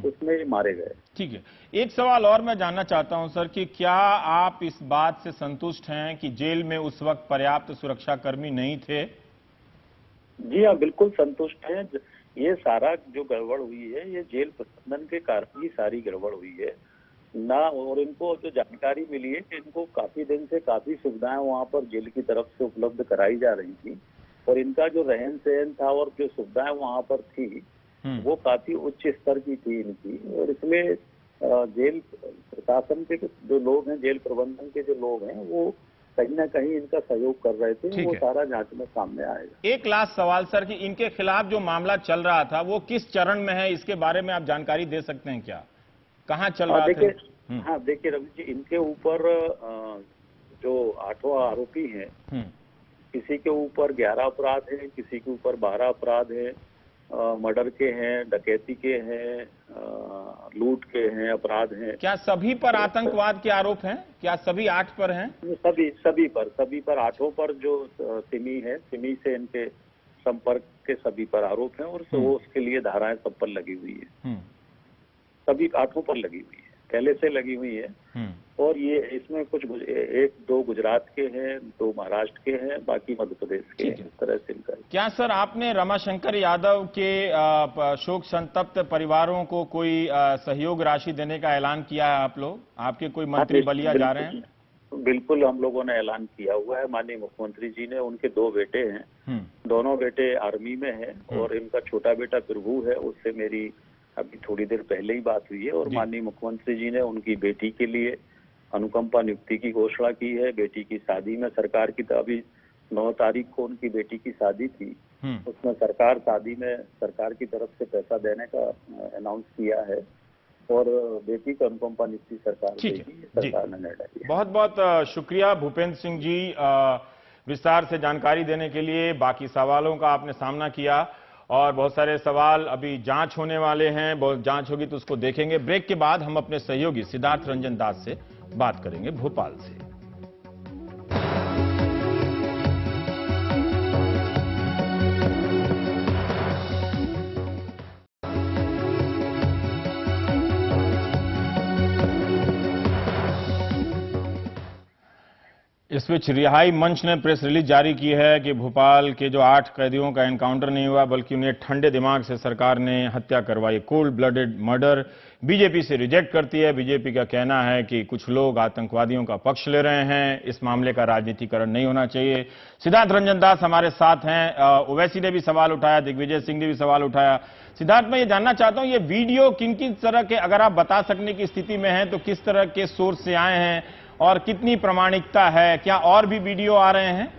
उसमें मारे गए। ठीक है। एक सवाल और मैं जानना चाहता हूं सर कि क्या आप इस बात से संतुष्ट हैं कि जेल में उस वक्त पर्याप्त सुरक्षाकर्मी नहीं थे? जी हाँ, बिल्कुल संतुष्ट हैं। ये सारा जो गड़बड़ हुई है, ये जेल प्रबंधन के कारण ही सारी गड़बड़ हुई है ना। और इनको जो जानकारी मिली है कि इनको काफी दिन से काफी सुविधाएं वहां पर जेल की तरफ से उपलब्ध कराई जा रही थी, और इनका जो रहन सहन था और जो सुविधाएं वहां पर थी वो काफी उच्च स्तर की थी इनकी। और इसमें जेल प्रशासन के जो लोग हैं, जेल प्रबंधन के जो लोग हैं, वो कहीं ना कहीं इनका सहयोग कर रहे थे। वो सारा जांच में सामने आएगा। एक लास्ट सवाल सर कि इनके खिलाफ जो मामला चल रहा था वो किस चरण में है, इसके बारे में आप जानकारी दे सकते हैं क्या? कहाँ चल रहा था? हाँ, देखिए रवि जी, इनके ऊपर जो 8 आरोपी हैं, किसी के ऊपर 11 अपराध हैं, किसी के ऊपर 12 अपराध हैं, मर्डर के हैं, डकैती के हैं, लूट के हैं, अपराध हैं। क्या सभी पर आतंकवाद के आरोप हैं? क्या सभी 8 पर हैं? सभी पर 8 पर जो सिमी है, सिमी से इनके संपर्क के सभी पर आरोप हैं, और वो उसके लिए धाराएं सब पर लगी हुई है। सभी 8 पर लगी हुई है, पहले से लगी हुई है। और ये इसमें कुछ 1-2 गुजरात के हैं, 2 महाराष्ट्र के हैं, बाकी मध्य प्रदेश के हैं। इस तरह से इनका। क्या सर आपने रमाशंकर यादव के शोक संतप्त परिवारों को कोई सहयोग राशि देने का ऐलान किया है आप लोग? आपके कोई मंत्री बलिया जा रहे हैं? बिल्कुल, हम लोगों ने ऐलान किया हुआ है। माननीय मुख्यमंत्री जी ने, उनके 2 बेटे हैं, दोनों बेटे आर्मी में हैं, और इनका छोटा बेटा प्रभु है, उससे मेरी अभी थोड़ी देर पहले ही बात हुई है। और माननीय मुख्यमंत्री जी ने उनकी बेटी के लिए अनुकंपा नियुक्ति की घोषणा की है। बेटी की शादी में सरकार की, अभी 9 तारीख को उनकी बेटी की शादी थी, उसमें शादी में सरकार की तरफ से पैसा देने का अनाउंस किया है, और बेटी को अनुकंपा नियुक्ति सरकार ने निर्णय लिया। बहुत बहुत शुक्रिया भूपेंद्र सिंह जी, विस्तार से जानकारी देने के लिए। बाकी सवालों का आपने सामना किया, और बहुत सारे सवाल अभी जांच होने वाले हैं, बहुत जांच होगी तो उसको देखेंगे। ब्रेक के बाद हम अपने सहयोगी सिद्धार्थ रंजन दास से बात करेंगे भोपाल से। इस बीच रिहाई मंच ने प्रेस रिलीज जारी की है कि भोपाल के जो 8 कैदियों का एनकाउंटर नहीं हुआ, बल्कि उन्हें ठंडे दिमाग से सरकार ने हत्या करवाई। कोल्ड ब्लडेड मर्डर बीजेपी से रिजेक्ट करती है। बीजेपी का कहना है कि कुछ लोग आतंकवादियों का पक्ष ले रहे हैं, इस मामले का राजनीतिकरण नहीं होना चाहिए। सिद्धार्थ रंजन दास हमारे साथ हैं। ओवैसी ने भी सवाल उठाया, दिग्विजय सिंह ने भी सवाल उठाया। सिद्धार्थ, मैं ये जानना चाहता हूं, ये वीडियो किन किन तरह के, अगर आप बता सकने की स्थिति में हैं, तो किस तरह के सोर्स से आए हैं और कितनी प्रामाणिकता है? क्या और भी वीडियो आ रहे हैं?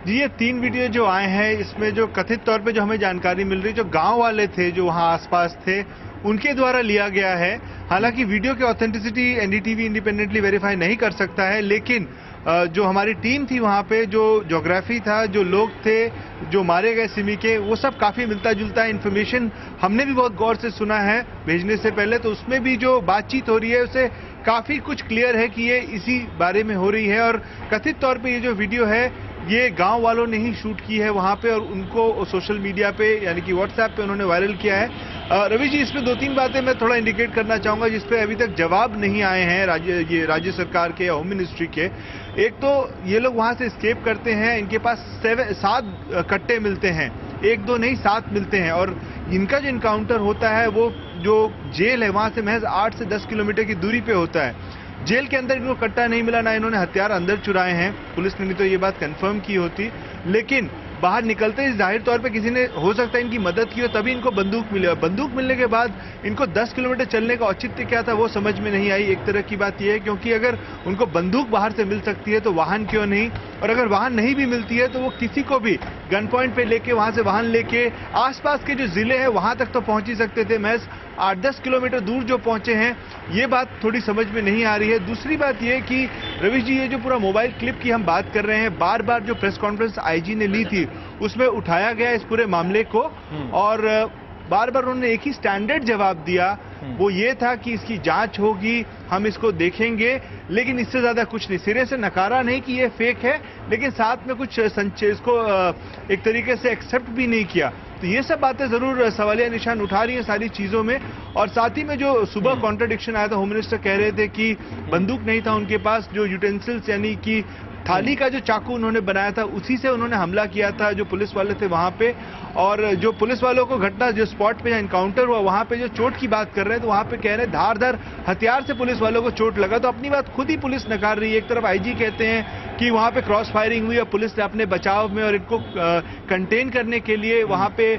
जी, ये 3 वीडियो जो आए हैं, इसमें जो कथित तौर पे जो हमें जानकारी मिल रही है, जो गांव वाले थे जो वहां आसपास थे, उनके द्वारा लिया गया है। हालांकि वीडियो की ऑथेंटिसिटी एनडीटीवी इंडिपेंडेंटली वेरीफाई नहीं कर सकता है, लेकिन जो हमारी टीम थी वहां पे, जो ज्योग्राफी था, जो लोग थे जो मारे गए सिमी के, वो सब काफी मिलता जुलता है। इन्फॉर्मेशन हमने भी बहुत गौर से सुना है भेजने से पहले, तो उसमें भी जो बातचीत हो रही है उसे काफी कुछ क्लियर है कि ये इसी बारे में हो रही है। और कथित तौर पे ये जो वीडियो है, ये गांव वालों ने ही शूट की है वहां पे, और उनको सोशल मीडिया पे यानी कि व्हाट्सएप पे उन्होंने वायरल किया है। रवि जी, इसमें 2-3 बातें मैं थोड़ा इंडिकेट करना चाहूंगा जिसपे अभी तक जवाब नहीं आए हैं राज्य सरकार के या होम मिनिस्ट्री के। एक तो ये लोग वहां से एस्केप करते हैं, इनके पास 7 कट्टे मिलते हैं, 1-2 नहीं 7 मिलते हैं, और इनका जो इनकाउंटर होता है वो जो जेल है वहां से महज 8 से 10 किलोमीटर की दूरी पे होता है। जेल के अंदर इनको कट्टा नहीं मिला, ना इन्होंने हथियार अंदर चुराए हैं। पुलिस ने नहीं तो ये बात कंफर्म की होती, लेकिन बाहर निकलते ही जाहिर तौर पे किसी ने हो सकता है इनकी मदद की हो, तभी इनको बंदूक मिले। बंदूक मिलने के बाद इनको 10 किलोमीटर चलने का औचित्य क्या था वो समझ में नहीं आई। एक तरह की बात यह है, क्योंकि अगर उनको बंदूक बाहर से मिल सकती है तो वाहन क्यों नहीं, और अगर वाहन नहीं भी मिलती है तो वो किसी को भी गन पॉइंट पे लेके, वहां से वाहन लेके आसपास के जो जिले हैं वहां तक तो पहुंच ही सकते थे। महज 8-10 किलोमीटर दूर जो पहुंचे हैं, ये बात थोड़ी समझ में नहीं आ रही है। दूसरी बात ये कि रवि जी, ये जो पूरा मोबाइल क्लिप की हम बात कर रहे हैं, बार बार जो प्रेस कॉन्फ्रेंस आईजी ने ली थी उसमें उठाया गया इस पूरे मामले को, और बार बार उन्होंने एक ही स्टैंडर्ड जवाब दिया, वो ये था कि इसकी जांच होगी, हम इसको देखेंगे, लेकिन इससे ज्यादा कुछ नहीं। सिरे से नकारा नहीं कि ये फेक है, लेकिन साथ में कुछ इसको एक तरीके से एक्सेप्ट भी नहीं किया। तो ये सब बातें जरूर सवालिया निशान उठा रही हैं सारी चीजों में। और साथ ही में जो सुबह कॉन्ट्रडिक्शन आया था, होम मिनिस्टर कह रहे थे कि बंदूक नहीं था उनके पास, जो यूटेंसिल्स यानी कि थाली का जो चाकू उन्होंने बनाया था उसी से उन्होंने हमला किया था जो पुलिस वाले थे वहां पे। और जो पुलिस वालों को घटना जो स्पॉट पे एनकाउंटर हुआ वहां पे जो चोट की बात कर रहे हैं, तो वहां पे कह रहे हैं धारदार हथियार से पुलिस वालों को चोट लगा। तो अपनी बात खुद ही पुलिस नकार रही है। एक तरफ आईजी कहते हैं कि वहां पे क्रॉस फायरिंग हुई और पुलिस ने अपने बचाव में और इनको कंटेन करने के लिए वहां पे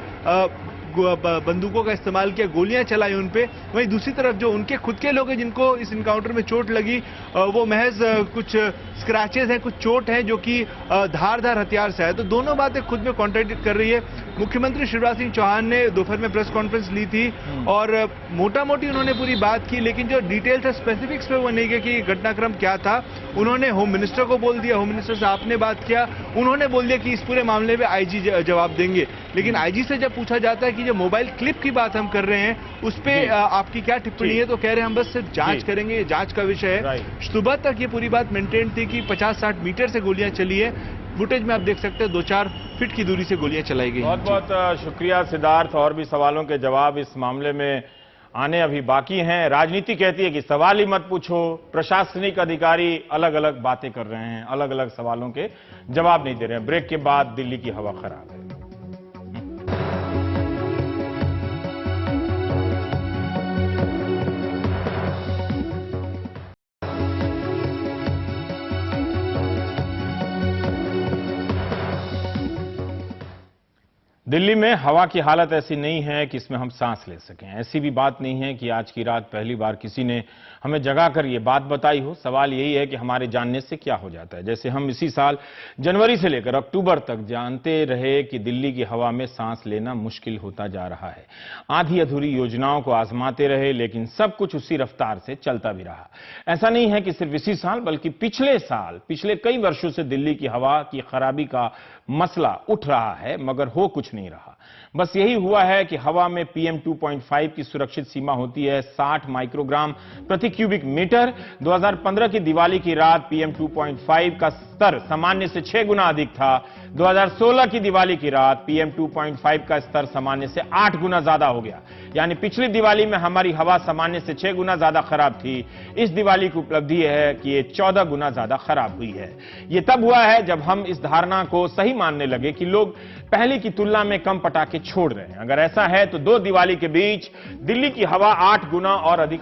बंदूकों का इस्तेमाल किया, गोलियां चलाई उन पे। वहीं दूसरी तरफ जो उनके खुद के लोग हैं जिनको इस इनकाउंटर में चोट लगी, वो महज कुछ स्क्रैचेस हैं, कुछ चोट है जो कि धारदार हथियार से है। तो दोनों बातें खुद में कॉन्ट्रडिक्ट कर रही है। मुख्यमंत्री शिवराज सिंह चौहान ने दोपहर में प्रेस कॉन्फ्रेंस ली थी और मोटा मोटी उन्होंने पूरी बात की, लेकिन जो डिटेल्स है, स्पेसिफिक्स पे वो नहीं गए कि घटनाक्रम क्या था। उन्होंने होम मिनिस्टर को बोल दिया, होम मिनिस्टर से आपने बात किया, उन्होंने बोल दिया कि इस पूरे मामले में आईजी जवाब देंगे। लेकिन आईजी से जब पूछा जाता है कि जो मोबाइल क्लिप की बात हम कर रहे हैं उस पे आपकी क्या टिप्पणी है, तो कह रहे हैं हम बस सिर्फ जांच करेंगे, ये जांच का विषय है। सुबह तक ये पूरी बात मेंटेन थी कि 50-60 मीटर से गोलियां चली है। फुटेज में आप देख सकते हैं 2-4 फीट की दूरी से गोलियां चलाई गई। बहुत बहुत शुक्रिया सिद्धार्थ। और भी सवालों के जवाब इस मामले में आने अभी बाकी हैं। राजनीति कहती है कि सवाल ही मत पूछो, प्रशासनिक अधिकारी अलग अलग बातें कर रहे हैं, अलग अलग सवालों के जवाब नहीं दे रहे हैं। ब्रेक के बाद दिल्ली की हवा खराब है। दिल्ली में हवा की हालत ऐसी नहीं है कि इसमें हम सांस ले सकें। ऐसी भी बात नहीं है कि आज की रात पहली बार किसी ने हमें जगाकर ये बात बताई हो। सवाल यही है कि हमारे जानने से क्या हो जाता है। जैसे हम इसी साल जनवरी से लेकर अक्टूबर तक जानते रहे कि दिल्ली की हवा में सांस लेना मुश्किल होता जा रहा है। आधी अधूरी योजनाओं को आजमाते रहे, लेकिन सब कुछ उसी रफ्तार से चलता भी रहा। ऐसा नहीं है कि सिर्फ इसी साल, बल्कि पिछले साल, पिछले कई वर्षों से दिल्ली की हवा की खराबी का मसला उठ रहा है, मगर हो कुछ नहीं रहा। बस यही हुआ है कि हवा में PM 2.5 की सुरक्षित सीमा होती है 60 माइक्रोग्राम प्रति क्यूबिक मीटर। 2015 की दिवाली की रात PM 2.5 का स्तर सामान्य से 6 गुना अधिक था। 2016 की दिवाली की रात PM 2.5 का स्तर सामान्य से 8 गुना ज्यादा हो गया। यानी पिछली दिवाली में हमारी हवा सामान्य से 6 गुना ज्यादा खराब थी। इस दिवाली की उपलब्धि है कि ये 14 गुना ज्यादा खराब हुई है। ये तब हुआ है जब हम इस धारणा को सही मानने लगे कि लोग पहले की तुलना में कम पटाखे छोड़ रहे हैं। अगर ऐसा है तो 2 दिवाली के बीच दिल्ली की हवा 8 गुना और अधिक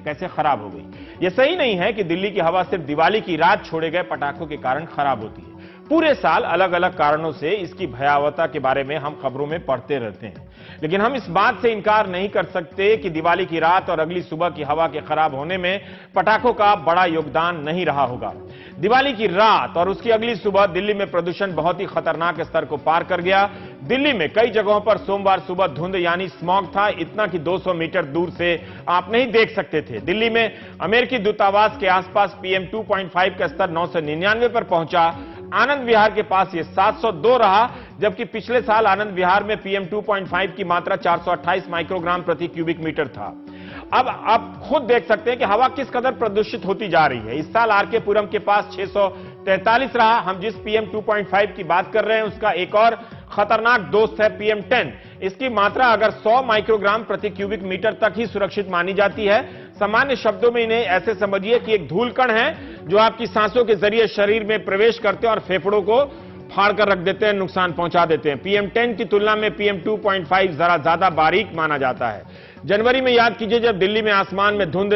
कैसे खराब हो गई। यह सही नहीं है कि दिल्ली की हवा सिर्फ दिवाली की रात छोड़े गए पटाखों के कारण खराब होती है। पूरे साल अलग अलग कारणों से इसकी भयावहता के बारे में हम खबरों में पढ़ते रहते हैं, लेकिन हम इस बात से इनकार नहीं कर सकते कि दिवाली की रात और अगली सुबह की हवा के खराब होने में पटाखों का बड़ा योगदान नहीं रहा होगा। दिवाली की रात और उसकी अगली सुबह दिल्ली में प्रदूषण बहुत ही खतरनाक स्तर को पार कर गया। दिल्ली में कई जगहों पर सोमवार सुबह धुंध यानी स्मॉग था, इतना कि 200 मीटर दूर से आप नहीं देख सकते थे। दिल्ली में अमेरिकी दूतावास के आसपास PM 2.5 का स्तर 999 पर पहुंचा। आनंद विहार के पास यह 702 रहा, जबकि पिछले साल आनंद विहार में PM 2.5 की मात्रा 428 माइक्रोग्राम प्रति क्यूबिक मीटर था। अब आप खुद देख सकते हैं कि हवा किस कदर प्रदूषित होती जा रही है। इस साल आरके पुरम के पास 643 रहा। हम जिस PM 2.5 की बात कर रहे हैं उसका एक और खतरनाक दोस्त है PM 10। इसकी मात्रा अगर 100 माइक्रोग्राम प्रति क्यूबिक मीटर तक ही सुरक्षित मानी जाती है। सामान्य शब्दों में इन्हें ऐसे समझिए कि एक धूलकण है जो आपकी सांसों के जरिए शरीर में प्रवेश करते हैं और फेफड़ों को फाड़ कर रख देते हैं, नुकसान पहुंचा देते हैं। PM 10 की तुलना में PM 2.5 जरा ज्यादा बारीक माना जाता है। जनवरी में याद कीजिए जब दिल्ली में आसमान में धुंध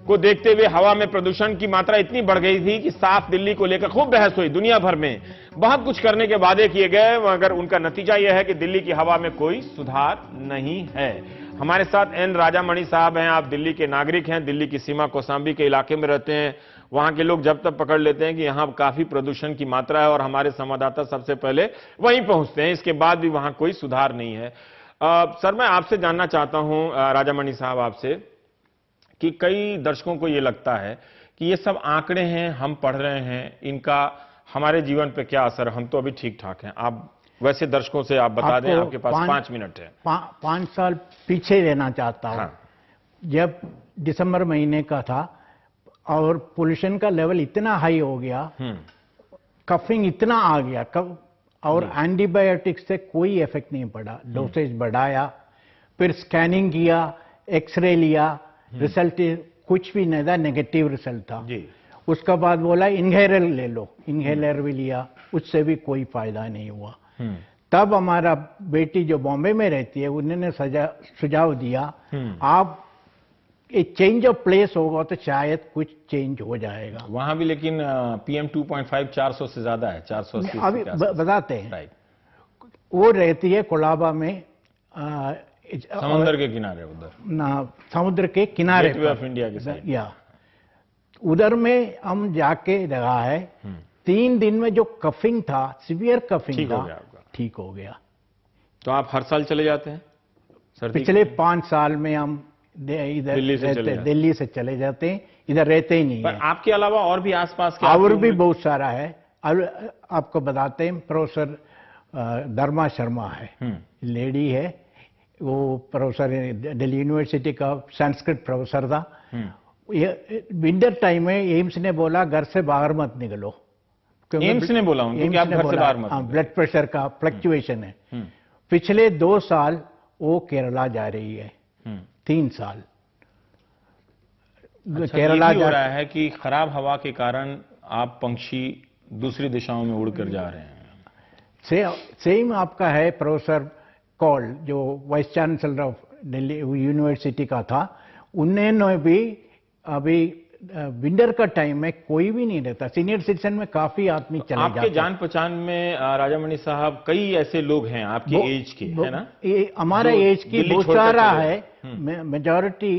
को देखते हुए हवा में प्रदूषण की मात्रा इतनी बढ़ गई थी कि साफ दिल्ली को लेकर खूब बहस हुई। दुनिया भर में बहुत कुछ करने के वादे किए गए, मगर उनका नतीजा यह है कि दिल्ली की हवा में कोई सुधार नहीं है। हमारे साथ N राजामणि साहब हैं। आप दिल्ली के नागरिक हैं, दिल्ली की सीमा कौसांबी के इलाके में रहते हैं। वहां के लोग जब तक पकड़ लेते हैं कि यहां काफी प्रदूषण की मात्रा है और हमारे संवाददाता सबसे पहले वहीं पहुंचते हैं, इसके बाद भी वहां कोई सुधार नहीं है। सर, मैं आपसे जानना चाहता हूं राजामणि साहब आपसे कि कई दर्शकों को यह लगता है कि ये सब आंकड़े हैं, हम पढ़ रहे हैं, इनका हमारे जीवन पे क्या असर। हम तो अभी ठीक ठाक हैं। आप वैसे दर्शकों से आप बता दें, आपके पास 5 मिनट है। 5 साल पीछे रहना चाहता हूं। हाँ। जब दिसंबर महीने का था और पोल्यूशन का लेवल इतना हाई हो गया, कफिंग इतना आ गया और एंटीबायोटिक्स से कोई इफेक्ट नहीं पड़ा। डोसेज बढ़ाया, फिर स्कैनिंग किया, एक्सरे लिया, रिजल्ट कुछ भी नहीं था, नेगेटिव रिजल्ट था जी। उसके बाद बोला इनहेलर ले लो, इनहेलर भी लिया, उससे भी कोई फायदा नहीं हुआ। तब हमारा बेटी जो बॉम्बे में रहती है उन्होंने सुझाव दिया आप एक चेंज ऑफ प्लेस होगा तो शायद कुछ चेंज हो जाएगा। वहां भी लेकिन PM 2.5 400 से ज्यादा है, 480 अभी बताते हैं। वो रहती है कोलाबा में, समुद्र के किनारे उधर ना, समुद्र के किनारे गेटवे ऑफ इंडिया के साइड, या उधर में हम जाके रहा है। 3 दिन में जो कफिंग था, सीवियर कफिंग था, ठीक हो गया। तो आप हर साल चले जाते हैं? पिछले 5 साल में हम इधर दिल्ली से चले जाते हैं, इधर रहते ही नहीं पर है। आपके अलावा और भी आसपास के और भी बहुत सारा है। आपको बताते हैं, प्रोफेसर धर्मा शर्मा है, लेडी है, वो प्रोफेसर दिल्ली यूनिवर्सिटी का संस्कृत प्रोफेसर था। ये विंटर टाइम में एम्स ने बोला घर से बाहर मत निकलो। एम्स ने बोला उनको कि आप घर से बाहर मत निकलो? ब्लड प्रेशर का फ्लक्चुएशन है। पिछले 2 साल वो केरला जा रही है, 3 साल केरला जा रहा है कि खराब हवा के कारण आप पंछी दूसरी दिशाओं में उड़कर जा रहे हैं। सेम आपका है प्रोफेसर कॉल, जो vice chancellor of Delhi university का था, उन्होंने भी अभी विंटर का टाइम में कोई भी नहीं रहता। सीनियर सिटीजन में काफी आदमी चले जाते हैं। आपके जान पहचान में राजामणि साहब कई ऐसे लोग हैं आपके एज के, है ना? हमारा एज की बहुत सारा है। मेजॉरिटी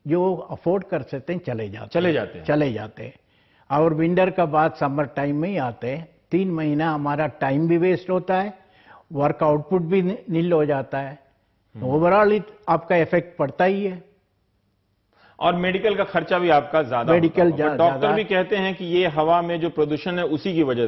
जो अफोर्ड कर सकते हैं चले जाते हैं और विंटर का बाद समर टाइम में ही आते हैं। 3 महीना हमारा टाइम भी वेस्ट होता है, वर्क आउटपुट भी नील हो जाता है। ओवरऑल आपका इफेक्ट पड़ता ही है। और मेडिकल का खर्चा भी आपका ज्यादा, डॉक्टर भी कहते हैं कि ये हवा में जो प्रदूषण है उसी की वजह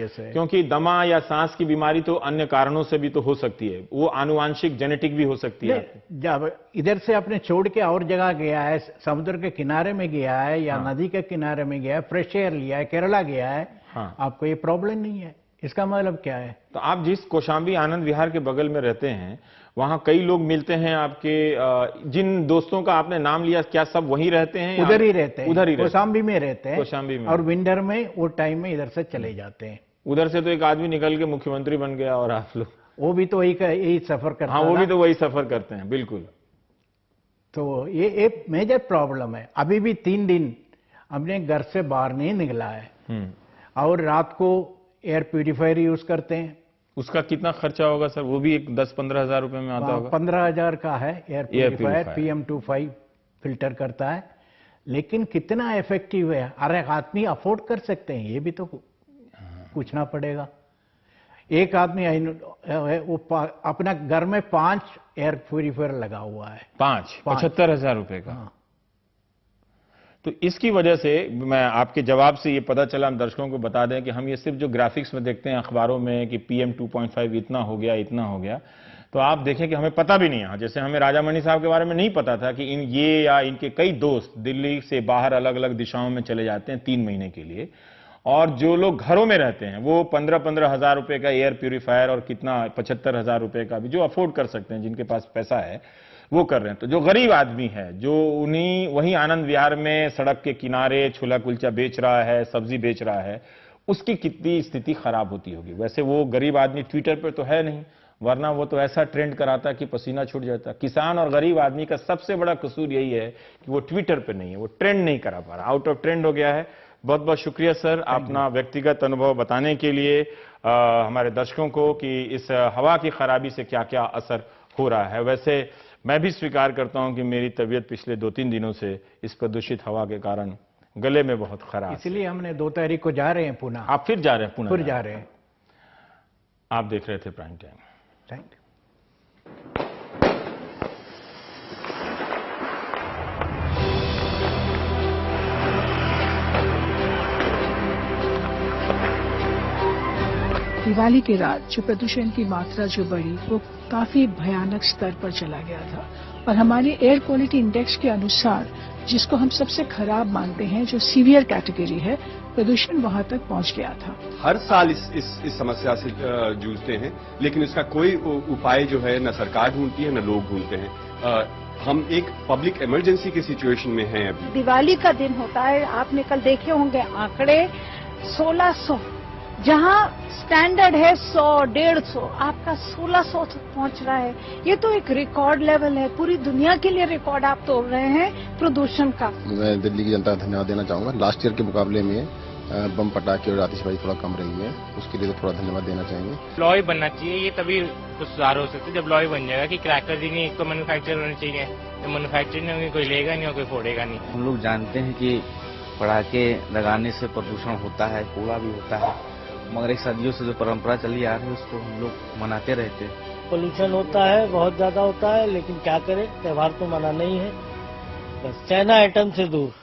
से, क्योंकि दमा या सांस की बीमारी तो अन्य कारणों से भी तो हो सकती है, वो आनुवांशिक जेनेटिक भी हो सकती है। जब इधर से आपने छोड़ के और जगह गया है, समुद्र के किनारे में गया है या नदी के किनारे में गया है, फ्रेश एयर लिया है, केरला गया है, आपको ये प्रॉब्लम नहीं है। इसका मतलब क्या है? तो आप जिस कौशाम्बी आनंद विहार के बगल में रहते हैं, वहां कई लोग मिलते हैं आपके, जिन दोस्तों का आपने नाम लिया, क्या सब वहीं रहते हैं? उधर ही रहते हैं, उधर ही कौशाम्बी में रहते हैं। कौशाम्बी में। और विंटर में वो टाइम में इधर से चले जाते हैं। उधर से तो एक आदमी निकल के मुख्यमंत्री बन गया और आप लोग, वो भी तो यही सफर करते हैं। हाँ, वो भी तो वही सफर करते हैं, बिल्कुल। तो ये एक मेजर प्रॉब्लम है। अभी भी 3 दिन हमने घर से बाहर नहीं निकला है और रात को एयर प्यूरिफायर यूज करते हैं। उसका कितना खर्चा होगा सर? वो भी एक 10-15 हजार रुपए में आता होगा। 15 हजार का है एयर प्यूरिफायर, PM2.5 फिल्टर करता है। लेकिन कितना इफेक्टिव है, हर एक आदमी अफोर्ड कर सकते हैं, ये भी तो पूछना पड़ेगा। एक आदमी वो अपना घर में 5 एयर प्यूरिफायर लगा हुआ है। 75,000 रुपए का। तो इसकी वजह से मैं आपके जवाब से ये पता चला, हम दर्शकों को बता दें कि हम ये सिर्फ जो ग्राफिक्स में देखते हैं अखबारों में कि PM2.5 इतना हो गया, तो आप देखें कि हमें पता भी नहीं है। जैसे हमें राजामणि साहब के बारे में नहीं पता था कि ये या इनके कई दोस्त दिल्ली से बाहर अलग अलग दिशाओं में चले जाते हैं 3 महीने के लिए, और जो लोग घरों में रहते हैं वो 15-15 हजार रुपए का एयर प्यूरिफायर और कितना 75,000 रुपए का भी जो अफोर्ड कर सकते हैं, जिनके पास पैसा है, वो कर रहे हैं। तो जो गरीब आदमी है, जो वहीं आनंद विहार में सड़क के किनारे छोला कुलचा बेच रहा है, सब्जी बेच रहा है, उसकी कितनी स्थिति खराब होती होगी। वैसे वो गरीब आदमी ट्विटर पर तो है नहीं, वरना वो तो ऐसा ट्रेंड कराता कि पसीना छूट जाता। किसान और गरीब आदमी का सबसे बड़ा कसूर यही है कि वो ट्विटर पे नहीं है, वो ट्रेंड नहीं करा पा रहा, आउट ऑफ ट्रेंड हो गया है। बहुत बहुत शुक्रिया सर, अपना व्यक्तिगत अनुभव बताने के लिए हमारे दर्शकों को कि इस हवा की खराबी से क्या क्या असर हो रहा है। वैसे मैं भी स्वीकार करता हूं कि मेरी तबीयत पिछले 2-3 दिनों से इस प्रदूषित हवा के कारण गले में बहुत खराब है। इसलिए हमने 2 तारीख को जा रहे हैं पुणे। आप फिर जा रहे हैं पुणे? फिर जा रहे हैं। आप देख रहे थे prime time. Thank you. Diwali की रात जो प्रदूषण की मात्रा जो बढ़ी वो काफी भयानक स्तर पर चला गया था और हमारे एयर क्वालिटी इंडेक्स के अनुसार, जिसको हम सबसे खराब मानते हैं, जो सीवियर कैटेगरी है, प्रदूषण वहां तक पहुंच गया था। हर साल इस समस्या से जूझते हैं, लेकिन इसका कोई उपाय जो है न सरकार ढूंढती है न लोग ढूंढते हैं। हम एक पब्लिक इमरजेंसी की सिचुएशन में हैं अभी। दिवाली का दिन होता है, आपने कल देखे होंगे आंकड़े 1600, जहां स्टैंडर्ड है 100-150, आपका 1600 तक पहुंच रहा है। ये तो एक रिकॉर्ड लेवल है, पूरी दुनिया के लिए रिकॉर्ड आप तोड़ रहे हैं प्रदूषण का। मैं दिल्ली की जनता का धन्यवाद देना चाहूंगा। लास्ट ईयर के मुकाबले में बम पटाखे और आतिशबाजी थोड़ा कम रही है, उसके लिए तो थोड़ा धन्यवाद देना चाहेंगे। लॉ ही बनना चाहिए, ये तभी कुछ सुधार हो सकते जब लॉ ही बन जाएगा कि क्रैकर्स ही नहीं एक तो मैन्युफैक्चर होने चाहिए, जब मैन्युफैक्चरिंग नहीं होगी कोई लेगा नहीं और कोई फोड़ेगा नहीं। हम लोग जानते हैं कि पटाखे लगाने से प्रदूषण होता है, कूड़ा भी होता है, मगर एक सदियों से जो परंपरा चली आ रही है उसको हम लोग मनाते रहते हैं। पोल्यूशन होता है, बहुत ज्यादा होता है, लेकिन क्या करें, त्योहार तो मनाना ही है, बस चाइना आइटम से दूर।